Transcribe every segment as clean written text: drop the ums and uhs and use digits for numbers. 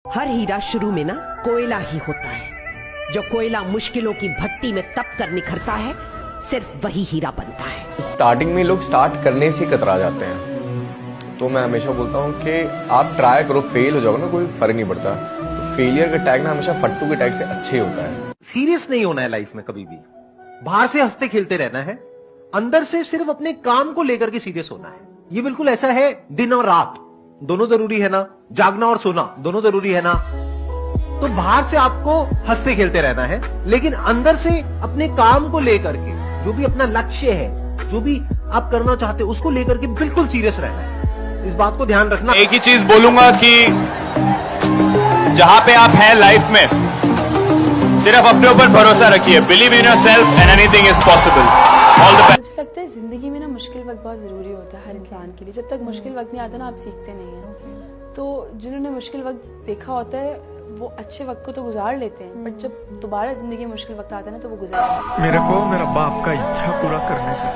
हर हीरा शुरू में ना कोयला ही होता है। जो कोयला मुश्किलों की भट्टी में तप कर निखरता है, सिर्फ वही हीरा बनता है। स्टार्टिंग में लोग स्टार्ट करने से कतरा जाते हैं, तो मैं हमेशा बोलता हूँ कि आप ट्राई करो, फेल हो जाओगे ना कोई फर्क नहीं पड़ता। तो फेलियर का टैग ना हमेशा फट्टू के टैग से अच्छे होता है। सीरियस नहीं होना है लाइफ में कभी भी। बाहर से हंसते खेलते रहना है, अंदर से सिर्फ अपने काम को लेकर के सीरियस होना है। ये बिल्कुल ऐसा है, दिन और रात दोनों जरूरी है ना, जागना और सोना दोनों जरूरी है ना। तो बाहर से आपको हंसते खेलते रहना है, लेकिन अंदर से अपने काम को लेकर के, जो भी अपना लक्ष्य है, जो भी आप करना चाहते हो, उसको लेकर के बिल्कुल सीरियस रहना है। इस बात को ध्यान रखना। एक ही चीज बोलूंगा कि जहां पे आप हैं लाइफ में, सिर्फ अपने ऊपर भरोसा रखिए। Believe in yourself and anything is possible. All the best. मुझे लगता है जिंदगी में ना मुश्किल वक्त बहुत जरूरी होता है हर इंसान के लिए। जब तक मुश्किल वक्त नहीं आता ना, आप सीखते नहीं हैं। तो जिन्होंने मुश्किल वक्त देखा होता है वो अच्छे वक्त को तो गुजार लेते हैं, बट जब दोबारा जिंदगी में मुश्किल वक्त आता है ना, तो वो गुजार। मेरे को मेरा बाप का इच्छा पूरा करने का,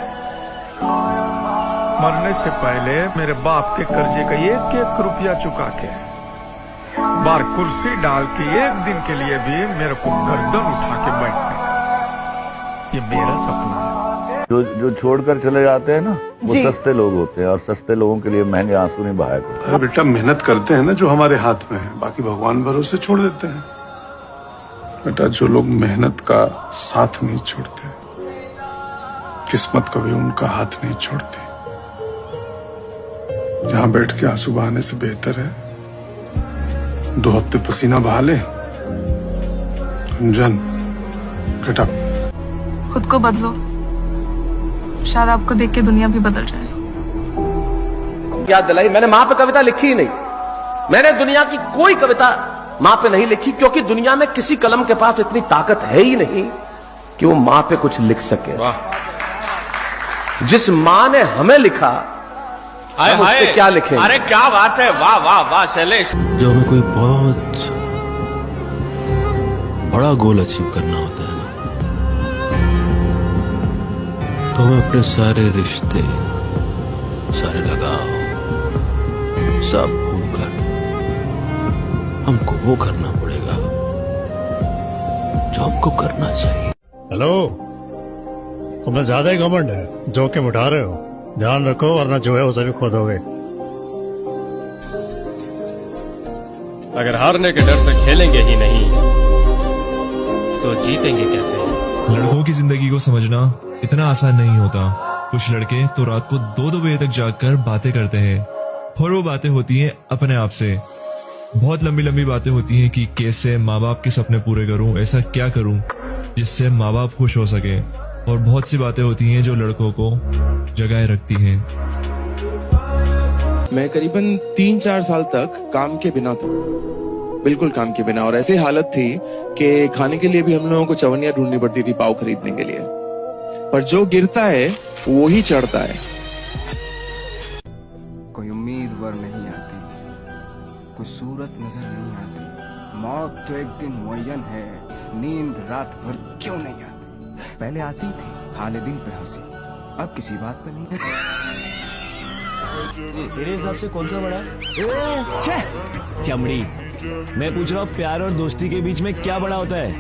मरने से पहले मेरे बाप के कर्जे का एक एक रुपया चुका के बार कुर्सी डाल के एक दिन के लिए भी मेरे को गर्दन उठा के बैठने, ये मेरा सपना है। जो छोड़कर चले जाते हैं ना, वो सस्ते लोग होते हैं, और सस्ते लोगों के लिए महंगे आंसू नहीं बहाया करते। अरे बेटा, मेहनत करते हैं ना जो हमारे हाथ में है, बाकी भगवान भरोसे छोड़ देते हैं। बेटा, जो लोग मेहनत का साथ नहीं छोड़ते, किस्मत कभी उनका हाथ नहीं छोड़ती। जहां बैठ के आंसू बहाने से बेहतर है 2 हफ्ते पसीना बहा ले। अंजन, गेट अप। खुद को बदलो, शायद आपको देख के दुनिया भी बदल जाए। याद दिलाई, मैंने माँ पे कविता लिखी ही नहीं। मैंने दुनिया की कोई कविता माँ पे नहीं लिखी, क्योंकि दुनिया में किसी कलम के पास इतनी ताकत है ही नहीं कि वो माँ पे कुछ लिख सके। जिस माँ ने हमें लिखा, हम उस पे क्या लिखें? अरे क्या बात है, वाह वाह वाह शैलेश। जब हमें कोई बहुत बड़ा गोल अचीव करना होता है ना, तो हमें अपने सारे रिश्ते, सारे लगाव सब भूलकर हमको वो करना पड़ेगा जो हमको करना चाहिए। हेलो, तुम्हें ज्यादा ही घमंड है, जोखिम उठा रहे हो। ध्यान रखो वरना जो है उसे भी खो दोगे। अगर हारने के डर से खेलेंगे ही नहीं तो जीतेंगे कैसे? लड़कों की जिंदगी को समझना इतना आसान नहीं होता। कुछ लड़के तो रात को 2-2 बजे तक जागकर बातें करते हैं, और वो बातें होती हैं अपने आप से। बहुत लंबी लंबी बातें होती हैं कि कैसे माँ बाप के सपने पूरे करूं, ऐसा क्या करूं जिससे माँ बाप खुश हो सके। और बहुत सी बातें होती हैं जो लड़कों को जगाए रखती हैं। मैं करीबन 3-4 साल तक काम के बिना था, बिल्कुल काम के बिना। और ऐसी हालत थी कि खाने के लिए भी हम लोगों को चवनियां ढूंढनी पड़ती थी पाव खरीदने के लिए। पर जो गिरता है वो ही चढ़ता है। कोई उम्मीद वर नहीं आती, कोई सूरत नजर नहीं आती। मौत तो एक दिन मुअय्यन है, नींद रात भर क्यों नहीं आती। पहले आती थी हाले दिल पे हंसी, अब किसी बात पे नहीं। तेरे हिसाब से कौन सा बड़ा है? चमड़ी। मैं पूछ रहा हूँ, प्यार और दोस्ती के बीच में क्या बड़ा होता है?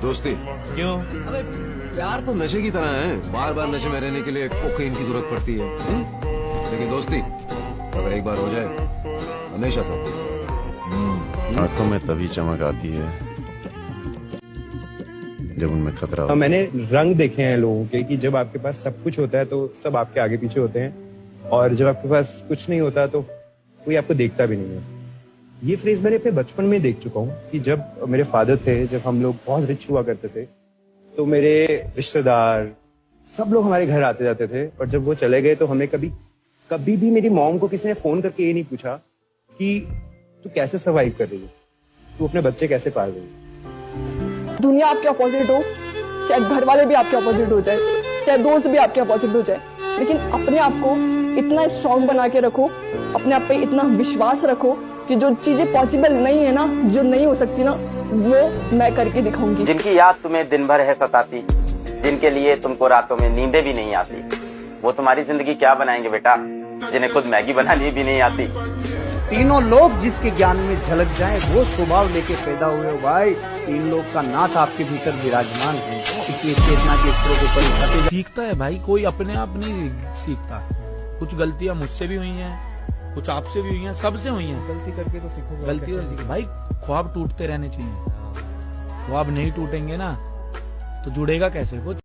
दोस्ती क्यों? अबे प्यार तो नशे की तरह है, बार बार नशे में रहने के लिए कोकीन की जरूरत पड़ती है। लेकिन दोस्ती अगर एक बार हो जाए, हमेशा साथ। आंखों में तभी चमक आती है जब उनमें खतरा हो। मैंने रंग देखे हैं लोगों के कि जब आपके पास सब कुछ होता है तो सब आपके आगे पीछे होते हैं, और जब आपके पास कुछ नहीं होता तो कोई आपको देखता भी नहीं है। ये फ्रेज मैंने अपने बचपन में देख चुका हूँ कि जब मेरे फादर थे, जब हम लोग बहुत रिच हुआ करते थे, तो मेरे रिश्तेदार सब लोग हमारे घर आते जाते थे। और जब वो चले गए तो हमें कभी भी मेरी मॉम को किसी ने फोन करके ये नहीं पूछा कि तू कैसे सर्वाइव कर रही है, तू अपने बच्चे कैसे पाल रही है। दुनिया आपके अपोजिट हो, चाहे घर वाले भी आपके अपोजिट हो जाए, चाहे दोस्त भी आपके अपोजिट हो जाए, लेकिन अपने आप को इतना स्ट्रांग बना के रखो, अपने आप पे इतना विश्वास रखो कि जो चीजें पॉसिबल नहीं है ना, जो नहीं हो सकती ना, वो मैं करके दिखाऊंगी। जिनकी याद तुम्हें दिन भर है सताती, जिनके लिए तुमको रातों में नींदें भी नहीं आती, वो तुम्हारी जिंदगी क्या बनाएंगे बेटा, जिन्हें खुद मैगी बनानी भी नहीं आती। तीनों लोग जिसके ज्ञान में झलक जाए वो स्वभाव लेके पैदा हुए हो भाई। तीन लोग का नाथ आपके भीतर विराजमान है, इसलिए चेतना के स्तरों के ऊपर उठाते सीखता है भाई, कोई अपने आप नहीं सीखता। कुछ गलतियां मुझसे भी हुई हैं, कुछ आपसे भी हुई हैं, सबसे हुई हैं। गलती करके तो सीखो, गलती तो सीखो भाई। ख्वाब टूटते रहने चाहिए, ख्वाब नहीं टूटेंगे ना तो जुड़ेगा कैसे कुछ।